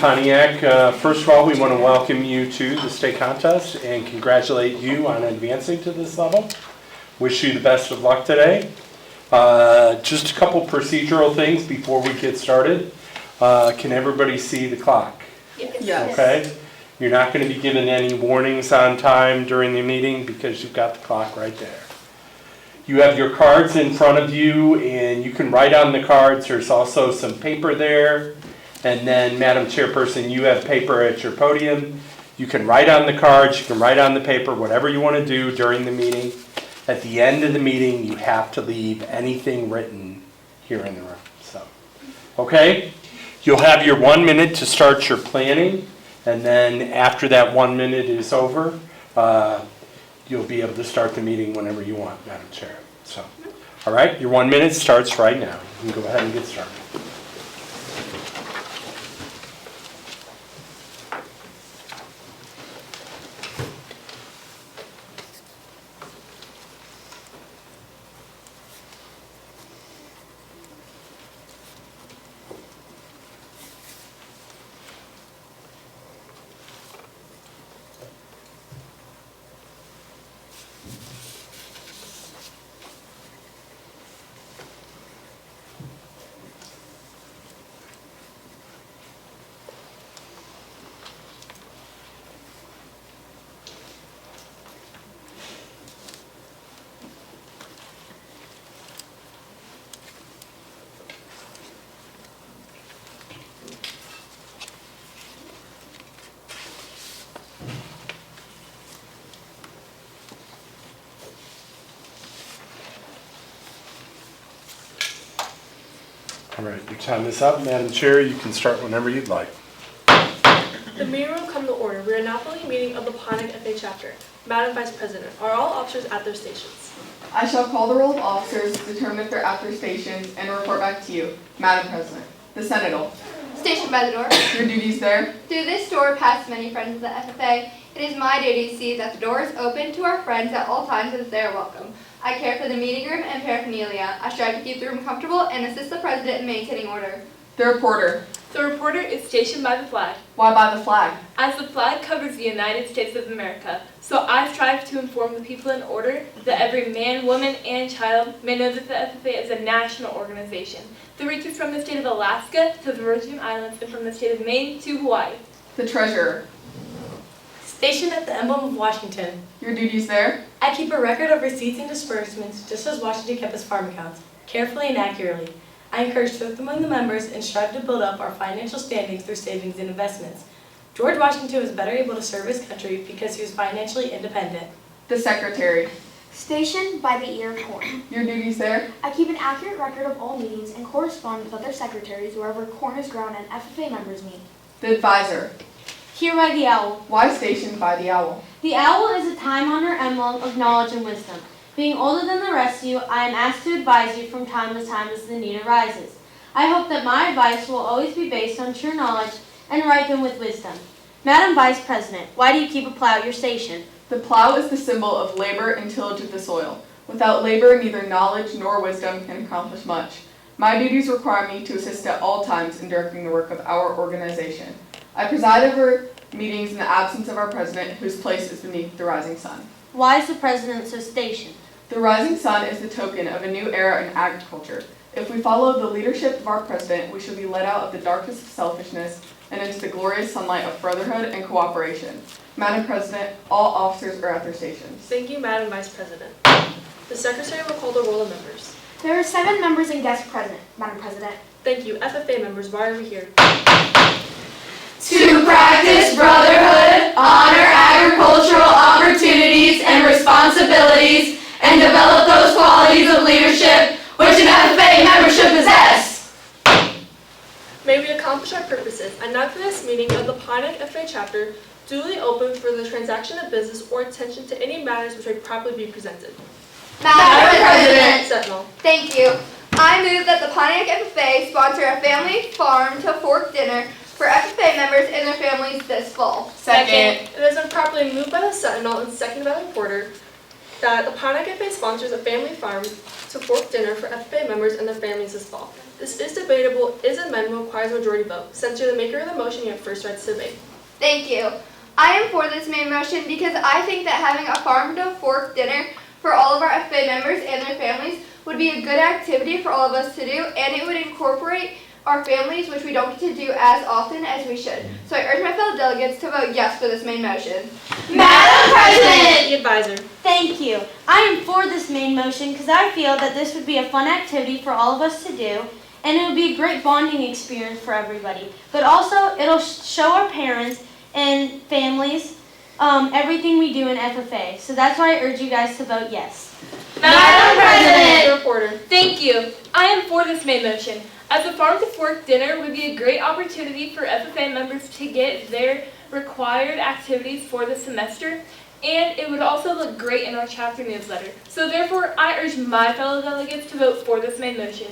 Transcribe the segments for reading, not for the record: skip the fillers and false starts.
Pontiac. First of all, we want to welcome you to the state contest and congratulate you on advancing to this level. Wish you the best of luck today. Just a couple procedural things before we get started. Can everybody see the clock? Yes. Okay. You're not going to be given any warnings on time during the meeting because you've got the clock right there. You have your cards in front of you and you can write on the cards. There's also some paper there. And then, Madam Chairperson, you have paper at your podium. You can write on the cards, you can write on the paper, whatever you want to do during the meeting. At the end of the meeting, you have to leave anything written here in the room. So, okay? You'll have your 1 minute to start your planning. And then after that 1 minute is over, you'll be able to start the meeting whenever you want, Madam Chair. So, all right, your 1 minute starts right now. You can go ahead and get started. All right, your time is up. Madam Chair, you can start whenever you'd like. The meeting will come to order. We are now holding a meeting of the Pontiac FFA chapter. Madam Vice President, are all officers at their stations? I shall call the roll of officers, determine if they're at their stations, and report back to you. Madam President. The Senate. Stationed by the door. Your duties there. Through this door pass many friends of the FFA. It is my duty to see that the door is open to our friends at all times and that they are welcome. I care for the meeting room and paraphernalia. I strive to keep the room comfortable and assist the President in maintaining order. The reporter. The reporter is stationed by the flag. Why by the flag? As the flag covers the United States of America, so I strive to inform the people in order that every man, woman, and child may know that the FFA is a national organization that reaches from the state of Alaska to the Virgin Islands and from the state of Maine to Hawaii. The treasurer. Stationed at the emblem of Washington. Your duties there. I keep a record of receipts and disbursements just as Washington kept his farm accounts, carefully and accurately. I encourage thrift among the members and strive to build up our financial standing through savings and investments. George Washington was better able to serve his country because he was financially independent. The secretary. Stationed by the ear of corn. Your duties there. I keep an accurate record of all meetings and correspond with other secretaries wherever corn is ground and FFA members meet. The advisor. Here by the owl. Why stationed by the owl? The owl is a time-honored emblem of knowledge and wisdom. Being older than the rest of you, I am asked to advise you from time to time as the need arises. I hope that my advice will always be based on true knowledge and ripen with wisdom. Madam Vice President, why do you keep a plow at your station? The plow is the symbol of labor and tillage of the soil. Without labor, neither knowledge nor wisdom can accomplish much. My duties require me to assist at all times in directing the work of our organization. I preside over meetings in the absence of our president, whose place is beneath the rising sun. Why is the president so stationed? The rising sun is the token of a new era in agriculture. If we follow the leadership of our president, we shall be led out of the darkness of selfishness and into the glorious sunlight of brotherhood and cooperation. Madam President, all officers are at their stations. Thank you, Madam Vice President. The Secretary will call the roll of members. There are 7 members and guests present, Madam President. Thank you. FFA members, why are we here? To practice brotherhood, honor agricultural opportunities and responsibilities, and develop those qualities of leadership which an FFA member should possess. May we accomplish our purposes. I now declare this meeting of the Pontiac FFA chapter duly open for the transaction of business or attention to any matters which may properly be presented. Madam President. Sentinel. Thank you. I move that the Pontiac FFA sponsor a family farm to fork dinner for FFA members and their families this fall. Second. It has been properly moved by the Sentinel and seconded by the reporter. that the Pontiac FFA sponsors a family farm to fork dinner for FFA members and their families this fall. This is debatable, is amendable, requires a majority vote. Since you're the maker of the motion, you have first right to debate. Thank you. I am for this main motion because I think that having a farm to fork dinner for all of our FFA members and their families would be a good activity for all of us to do, and it would incorporate our families, which we don't get to do as often as we should. So I urge my fellow delegates to vote yes for this main motion. Madam President! The advisor. Thank you. I am for this main motion because I feel that this would be a fun activity for all of us to do, and it would be a great bonding experience for everybody. But also, it'll show our parents and families everything we do in FFA. So that's why I urge you guys to vote yes. Madam President! The reporter. Thank you. I am for this main motion, as the Farm to Fork dinner would be a great opportunity for FFA members to get their required activities for the semester, and it would also look great in our chapter newsletter. So therefore, I urge my fellow delegates to vote for this main motion.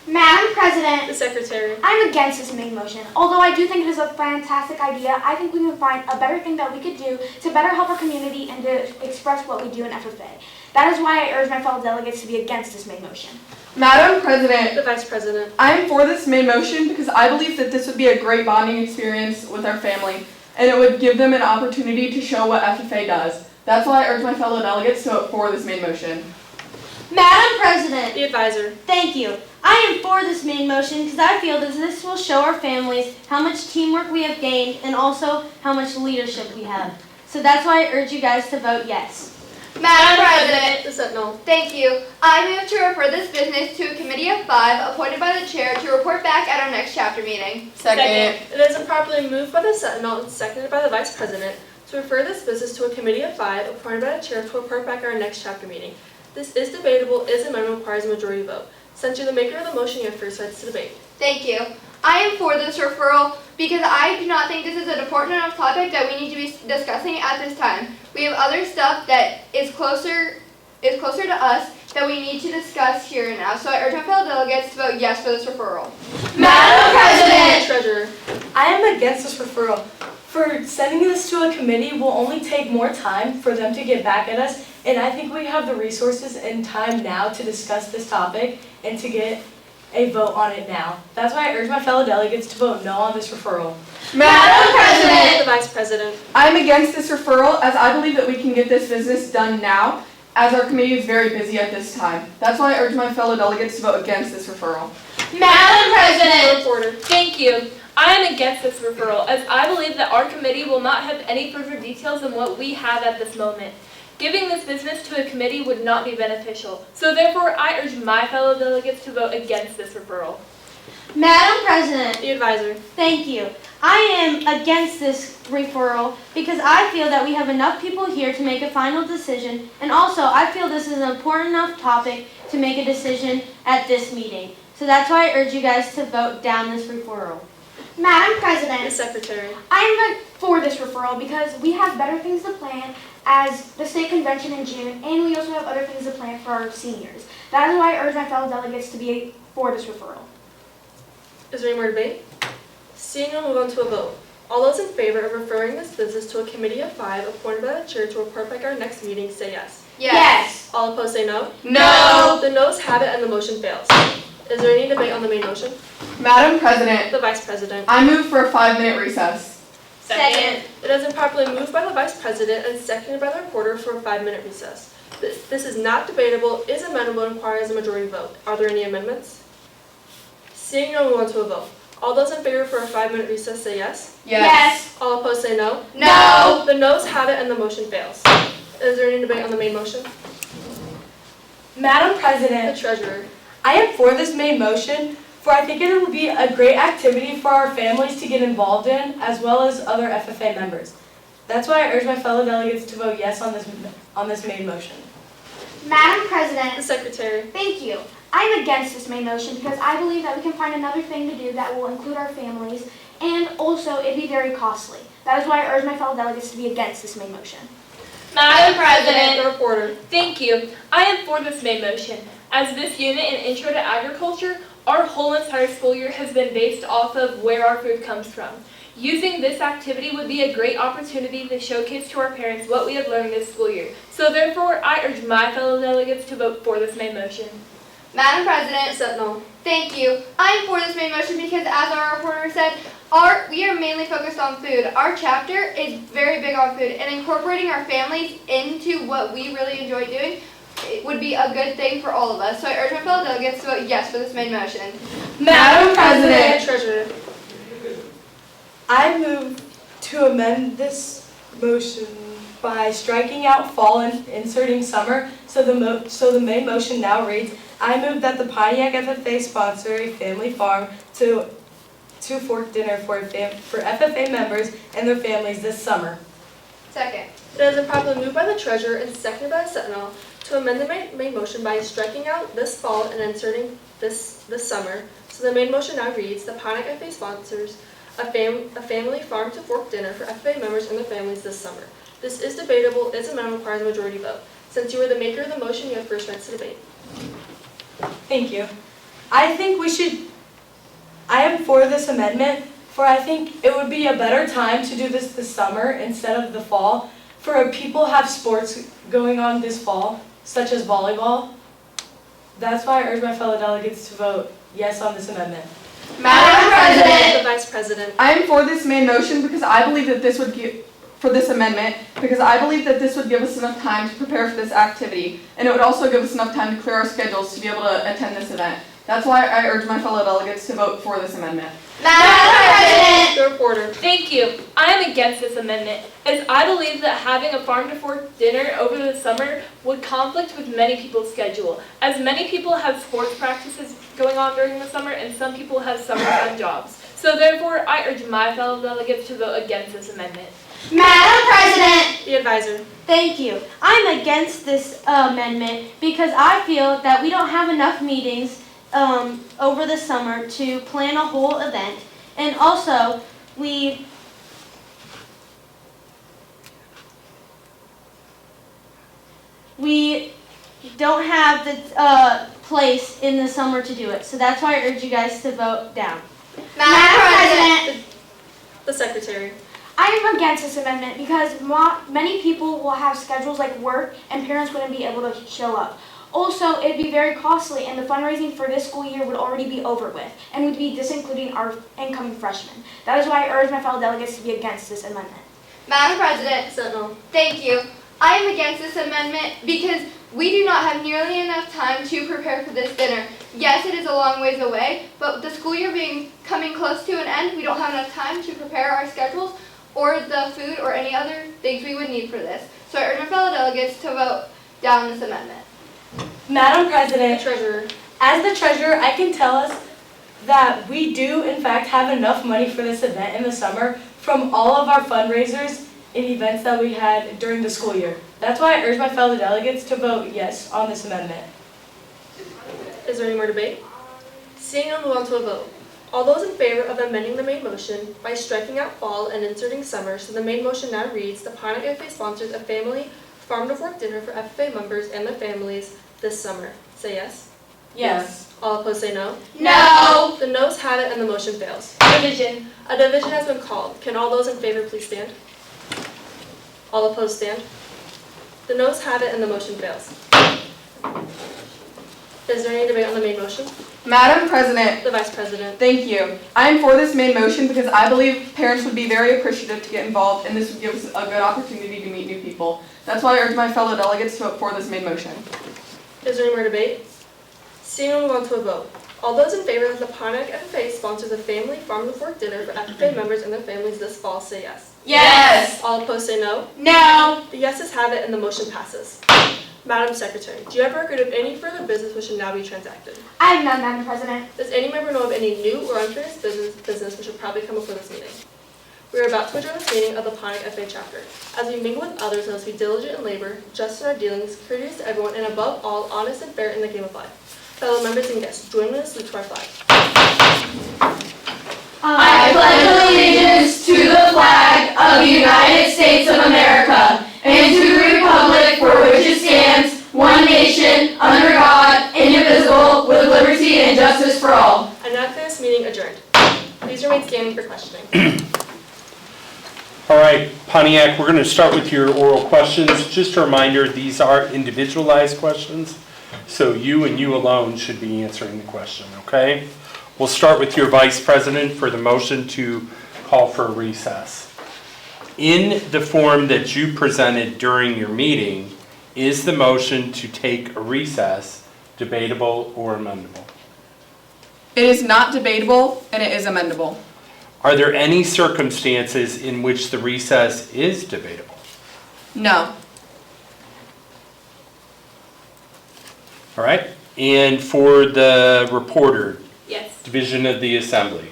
Madam President, The secretary. I'm against this main motion. Although I do think it is a fantastic idea, I think we can find a better thing that we could do to better help our community and to express what we do in FFA. That is why I urge my fellow delegates to be against this main motion. Madam President, The vice president. I am for this main motion because I believe that this would be a great bonding experience with our family, and it would give them an opportunity to show what FFA does. That's why I urge my fellow delegates to vote for this main motion. Madam President, The advisor. thank you. I am for this main motion because I feel that this will show our families how much teamwork we have gained and also how much leadership we have. So that's why I urge you guys to vote yes. Madam President, The sentinel. thank you. I move to refer this business to a committee of 5 appointed by the chair to report back at our next chapter meeting. Second. It is improperly moved by the sentinel and seconded by the vice president to refer this business to a committee of 5 appointed by the chair to report back at our next chapter meeting. This is debatable, is amendment, requires a majority vote. Since you're the maker of the motion, you have first rights to debate. Thank you. I am for this referral because I do not think this is an important enough topic that we need to be discussing at this time. We have other stuff that is closer to us that we need to discuss here and now. So I urge my fellow delegates to vote yes for this referral. Madam President! Treasurer. I am against this referral. For sending this to a committee will only take more time for them to get back at us, and I think we have the resources and time now to discuss this topic and to get a vote on it now. That's why I urge my fellow delegates to vote no on this referral. Madam President! The vice president. I'm against this referral as I believe that we can get this business done now, as our committee is very busy at this time. That's why I urge my fellow delegates to vote against this referral. Madam President! The reporter. Thank you. I am against this referral, as I believe that our committee will not have any further details than what we have at this moment. Giving this business to a committee would not be beneficial. So therefore, I urge my fellow delegates to vote against this referral. Madam President, The advisor. thank you. I am against this referral because I feel that we have enough people here to make a final decision, and also I feel this is an important enough topic to make a decision at this meeting. So that's why I urge you guys to vote down this referral. Madam The President, secretary. I'm for this referral because we have better things to plan as the state convention in June, and we also have other things to plan for our seniors. That is why I urge my fellow delegates to be for this referral. Is there any more debate? Seeing none, we'll move on to a vote. All those in favor of referring this business to a committee of 5 appointed by the chair to report back at our next meeting, say yes. Yes. All opposed say no. No. The noes have it and the motion fails. Is there any debate on the main motion? Madam President, The vice president. I move for a 5-minute recess. Second. It has been properly moved by the vice president and seconded by the reporter for a 5-minute recess. This is not debatable, is amendable, and requires a majority vote. Are there any amendments? Seeing none, we'll move on to a vote. All those in favor for a 5-minute recess say yes. Yes. All opposed say no. No. The noes have it and the motion fails. Is there any debate on the main motion? Madam The President, treasurer. I am for this main motion, for I think it would be a great activity for our families to get involved in, as well as other FFA members. That's why I urge my fellow delegates to vote yes on this main motion. Madam The President, secretary. thank you. I'm against this main motion because I believe that we can find another thing to do that will include our families, and also it'd be very costly. That is why I urge my fellow delegates to be against this main motion. Madam President! The reporter. Thank you. I am for this main motion, as this unit in Intro to Agriculture, our whole entire school year has been based off of where our food comes from. Using this activity would be a great opportunity to showcase to our parents what we have learned this school year. So therefore, I urge my fellow delegates to vote for this main motion. Madam President, Sentinel. thank you. I am for this main motion because, as our reporter said, we are mainly focused on food. Our chapter is very big on food, and incorporating our families into what we really enjoy doing it would be a good thing for all of us. So I urge my fellow delegates to vote yes for this main motion. Madam President, Treasurer. I move to amend this motion by striking out fall and inserting summer. So the main motion now reads, I move that the Pontiac FFA sponsor a family farm to fork dinner for FFA members and their families this summer. Second. It has been properly moved by the treasurer and seconded by the Sentinel to amend the main motion by striking out this fall and inserting this summer. So the main motion now reads, the Pontiac FFA sponsors a family farm to fork dinner for FFA members and their families this summer. This is debatable. Its amendment requires a majority vote. Since you are the maker of the motion, you have first rights to debate. Thank you. I am for this amendment, for I think it would be a better time to do this summer instead of the fall. For people have sports going on this fall, such as volleyball. That's why I urge my fellow delegates to vote yes on this amendment. Madam President, The Vice President. I am for this main motion because I believe that this would give, for this amendment, because I believe that this would give us enough time to prepare for this activity, and it would also give us enough time to clear our schedules to be able to attend this event. That's why I urge my fellow delegates to vote for this amendment. Madam President, The reporter. Thank you. I am against this amendment, as I believe that having a farm-to-fork dinner over the summer would conflict with many people's schedule, as many people have sports practices going on during the summer and some people have summertime jobs. So therefore, I urge my fellow delegates to vote against this amendment. Madam President, The advisor. Thank you. I'm against this amendment because I feel that we don't have enough meetings over the summer to plan a whole event, and also we don't have the place in the summer to do it. So that's why I urge you guys to vote down. Madam President, The secretary. I am against this amendment because many people will have schedules like work and parents wouldn't be able to show up. Also, it'd be very costly and the fundraising for this school year would already be over with and we'd be disincluding our incoming freshmen. That is why I urge my fellow delegates to be against this amendment. Madam President, Sentinel. thank you. I am against this amendment because we do not have nearly enough time to prepare for this dinner. Yes, it is a long ways away, but the school year coming close to an end, we don't have enough time to prepare our schedules or the food or any other things we would need for this. So I urge my fellow delegates to vote down this amendment. Madam The President, treasurer. as the treasurer, I can tell us that we do in fact have enough money for this event in the summer from all of our fundraisers and events that we had during the school year. That's why I urge my fellow delegates to vote yes on this amendment. Is there any more debate? Seeing none, we'll move on to a vote. All those in favor of amending the main motion by striking out fall and inserting summer, so the main motion now reads, the Pontiac FFA sponsors a family farm-to-fork dinner for FFA members and their families this summer. Say yes. Yes. All opposed say no. no. The noes have it and the motion fails. Division. A division has been called. Can all those in favor please stand? All opposed stand. The noes have it and the motion fails. Is there any debate on the main motion? Madam President, The Vice President. thank you. I am for this main motion because I believe parents would be very appreciative to get involved and this would give us a good opportunity to meet new people. That's why I urge my fellow delegates to vote for this main motion. Is there any more debate? Seeing none, we'll move on to a vote. All those in favor that the Pontiac FFA sponsors a family farm-to-fork dinner for FFA members and their families this fall say yes. Yes. All opposed say no. No. The yeses have it and the motion passes. Madam Secretary, do you have a record of any further business which should now be transacted? I have none, Madam President. Does any member know of any new or unfinished business which should probably come before this meeting? We are about to adjourn this meeting of the Pontiac FFA chapter. As we mingle with others, let us be diligent in labor, just in our dealings, courteous to everyone, and above all, honest and fair in the game of life. Fellow members and guests, join me in a salute to our flag. I pledge allegiance to the flag of the United States of America and to the republic for which it stands, one nation, under God, indivisible, with liberty and justice for all. I now declare this meeting adjourned. Please remain standing for questioning. Pontiac, we're going to start with your oral questions. Just a reminder, these are individualized questions, so you and you alone should be answering the question, okay? We'll start with your Vice President for the motion to call for a recess. In the form that you presented during your meeting, is the motion to take a recess debatable or amendable? It is not debatable, and it is amendable. Are there any circumstances in which the recess is debatable? No. All right, and for the reporter, Yes. division of the assembly.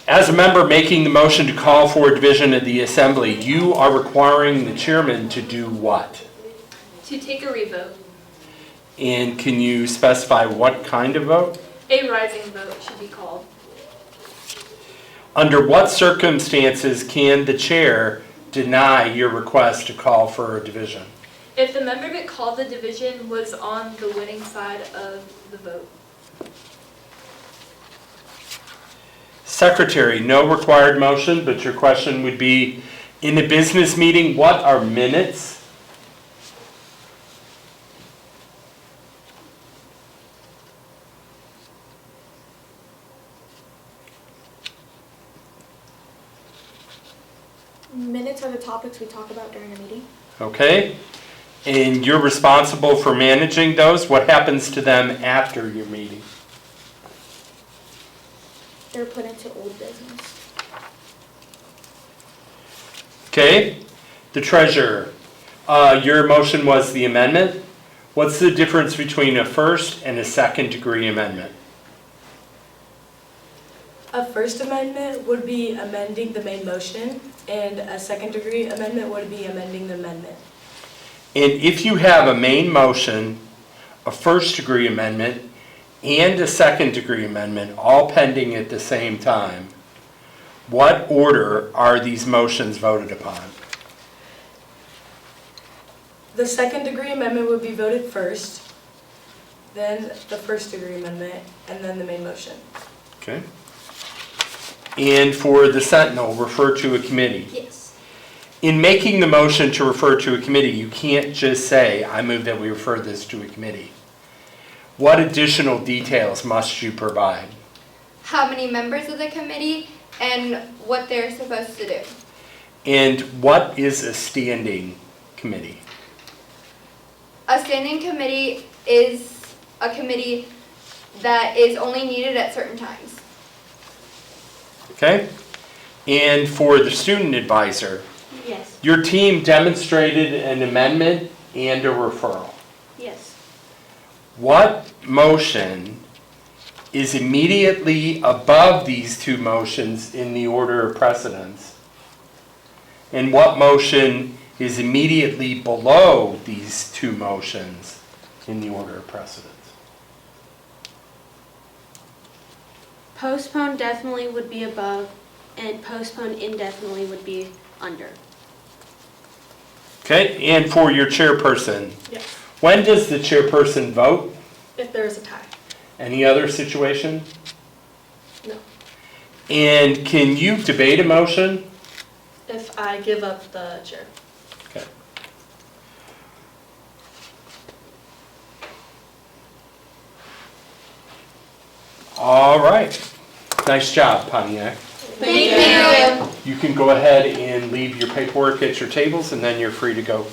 As a member making the motion to call for a division of the assembly, you are requiring the chairman to do what? To take a revote. And can you specify what kind of vote? A rising vote should be called. Under what circumstances can the chair deny your request to call for a division? If the member that called the division was on the winning side of the vote. Secretary, no required motion, but your question would be, in a business meeting, what are minutes? Minutes are the topics we talk about during a meeting. Okay, and you're responsible for managing those. What happens to them after your meeting? They're put into old business. Okay, the treasurer, your motion was the amendment. What's the difference between a first and a second degree amendment? A first amendment would be amending the main motion, and a second degree amendment would be amending the amendment. And if you have a main motion, a first degree amendment, and a second degree amendment, all pending at the same time, what order are these motions voted upon? The second degree amendment would be voted first, then the first degree amendment, and then the main motion. Okay. And for the Sentinel, refer to a committee. Yes. In making the motion to refer to a committee, you can't just say, I move that we refer this to a committee. What additional details must you provide? How many members of the committee and what they're supposed to do. And what is a standing committee? A standing committee is a committee that is only needed at certain times. Okay? And for the student advisor, Yes. your team demonstrated an amendment and a referral. Yes. What motion is immediately above these two motions in the order of precedence? And what motion is immediately below these two motions in the order of precedence? Postpone definitely would be above, and postpone indefinitely would be under. Okay, and for your chairperson, Yes, when does the chairperson vote? if there is a tie. Any other situation? No. And can you debate a motion? If I give up the chair. Okay. All right. Nice job, Pontiac. Thank you. You can go ahead and leave your paperwork at your tables, and then you're free to go